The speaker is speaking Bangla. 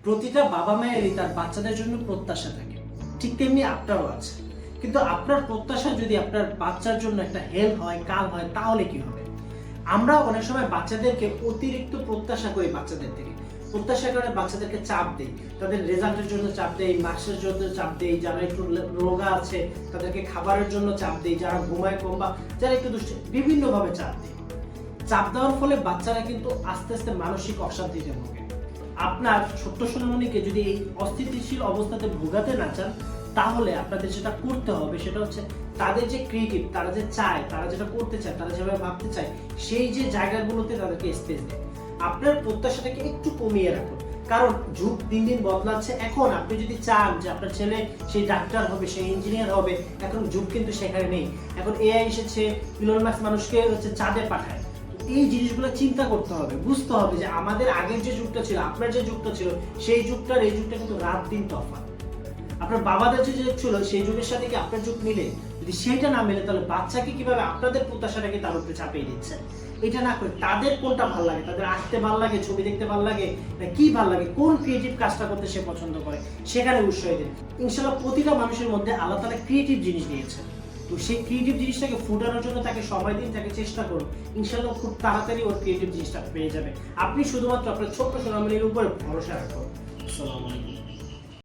প্রতিটা বাবা মায়েরই তার বাচ্চাদের জন্য প্রত্যাশা থাকে, ঠিক তেমনি আপনারও আছে। কিন্তু আপনার প্রত্যাশা যদি আপনার বাচ্চার জন্য একটা হেল্প হয়, কাল হয়, তাহলে কি হবে? আমরা অনেক সময় বাচ্চাদেরকে অতিরিক্ত প্রত্যাশা করি, বাচ্চাদের থেকে প্রত্যাশা করে বাচ্চাদেরকে চাপ দেই, তাদের রেজাল্টের জন্য চাপ দেই, মার্কসের জন্য চাপ দেই, যারা একটু রোগা আছে তাদেরকে খাবারের জন্য চাপ দেই, যারা ঘুমায় কম বা যারা একটু দুষ্ট, বিভিন্নভাবে চাপ দেই। চাপ দেওয়ার ফলে বাচ্চারা কিন্তু আস্তে আস্তে মানসিক অশান্তিতে ভোগে। আপনার ছোট্ট সোনামণিকে যদি এই অস্থিতিশীল অবস্থাতে ভোগাতে না চান, তাহলে আপনাদের যেটা করতে হবে সেটা হচ্ছে তাদের যে ক্রিয়েটিভ, তারা যে চায়, তারা যেটা করতে চায়, তারা যেভাবে ভাবতে চায়, সেই যে জায়গাগুলোতে তাদেরকে স্পেস দেয়। আপনার প্রত্যাশাটাকে একটু কমিয়ে রাখুন, কারণ যুগ দিন দিন বদলাচ্ছে। এখন আপনি যদি চান যে আপনার ছেলে সেই ডাক্তার হবে, সেই ইঞ্জিনিয়ার হবে, এখন যুগ কিন্তু সেখানে নেই। এখন এআই এসেছে, ইলন মাস্ক মানুষকে হচ্ছে চাঁদে পাঠায়। এই জিনিসগুলো চিন্তা করতে হবে, বুঝতে হবে যে আমাদের আগের যে যুগটা ছিল, আপনার যে যুগটা ছিল, সেই যুগটার এই যুগটা কিন্তু রাত দিন তফাৎ। আপনার বাবাদের যে যুগ ছিল সেই যুগের সাথে কি আপনার যুগ মিলে? যদি সেটা না মিলে, তাহলে বাচ্চাকে কিভাবে আপনাদের প্রত্যাশাটাকে তার উপরে চাপিয়ে দিচ্ছে? এটা না করে তাদের কোনটা ভালো লাগে, তাদের আঁকতে ভালো লাগে, ছবি দেখতে ভালো লাগে, না কি ভালো লাগে, কোন ক্রিয়েটিভ কাজটা করতে সে পছন্দ করে, সেখানে উৎসাহ দিন। ইনশাআল্লাহ প্রতিটা মানুষের মধ্যে আল্লাহ তাআলা ক্রিয়েটিভ জিনিস দিয়েছে, তো সেই ক্রিয়েটিভ জিনিসটাকে ফুটানোর জন্য তাকে সময় দিন, তাকে চেষ্টা করুন। ইনশাআল্লাহ খুব তাড়াতাড়ি ওর ক্রিয়েটিভ জিনিসটা পেয়ে যাবে। আপনি শুধুমাত্র আপনার ছোট্ট সোনামণির উপরে ভরসা রাখুন। আসসালামু আলাইকুম।